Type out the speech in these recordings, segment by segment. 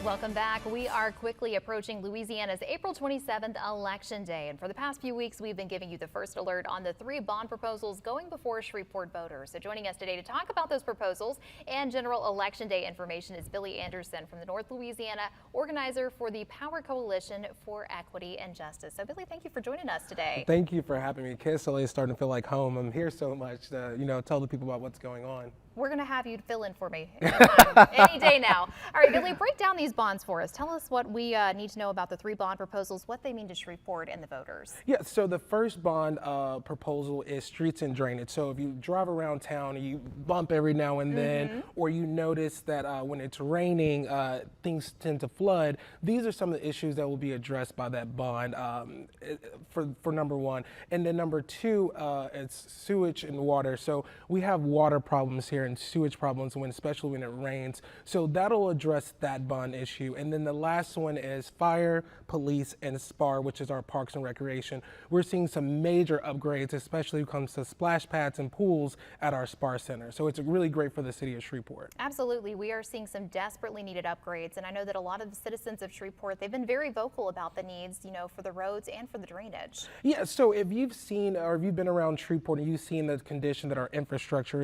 Welcome back. We are quickly approaching Louisiana's April 27th Election Day. And for the past few weeks, we've been giving you the first alert on the 3 bond proposals going before Shreveport voters. So joining us today to talk about those proposals and general Election Day information is Billy Anderson from the North Louisiana, organizer for the Power Coalition for Equity and Justice. So Billy, thank you for joining us today. Thank you for having me. KSLA is starting to feel like home. I'm here so much to, tell the people about what's going on. We're going to have you fill in for me anytime, any day now. All right, Billy, break down these bonds for us. Tell us what we need to know about the 3 bond proposals, what they mean to Shreveport and the voters. Yeah, so the first bond proposal is streets and drainage. So if you drive around town and you bump every now and then, or you notice that when it's raining, things tend to flood, these are some of the issues that will be addressed by that bond for number 1. And then number 2, it's sewage and water. So we have water problems here and sewage problems, especially when it rains. So that'll address that bond issue. And then the last one is fire, police, and SPAR, which is our parks and recreation. We're seeing some major upgrades, especially when it comes to splash pads and pools at our SPAR center. So it's really great for the city of Shreveport. Absolutely. We are seeing some desperately needed upgrades. And I know that a lot of the citizens of Shreveport, they've been very vocal about the needs, for the roads and for the drainage. Yeah, so if you've seen or if you've been around Shreveport and you've seen the condition that our infrastructure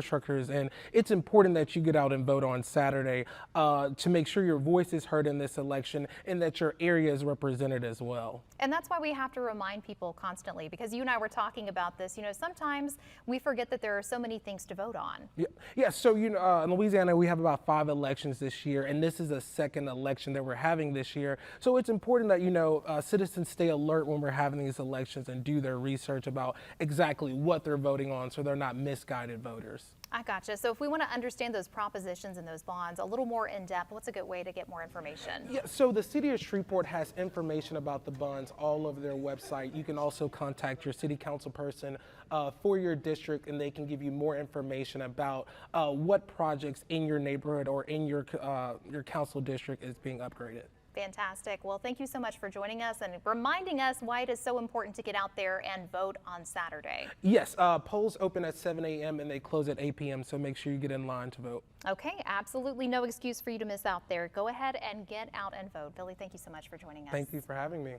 is in, it's important that you get out and vote on Saturday to make sure your voice is heard in this election and that your area is represented as well. And that's why we have to remind people constantly, because you and I were talking about this, sometimes we forget that there are so many things to vote on. Yeah, so in Louisiana we have about 5 elections this year, and this is the second election that we're having this year. So it's important that citizens stay alert when we're having these elections and do their research about exactly what they're voting on so they're not misguided voters. I gotcha. So if we want to understand those propositions and those bonds a little more in depth, what's a good way to get more information? Yeah, so the city of Shreveport has information about the bonds all over their website. You can also contact your city council person for your district, and they can give you more information about what projects in your neighborhood or in your council district is being upgraded. Fantastic. Well, thank you so much for joining us and reminding us why it is so important to get out there and vote on Saturday. Yes, polls open at 7 a.m. and they close at 8 p.m., so make sure you get in line to vote. Okay, absolutely no excuse for you to miss out there. Go ahead and get out and vote. Billy, thank you so much for joining us. Thank you for having me.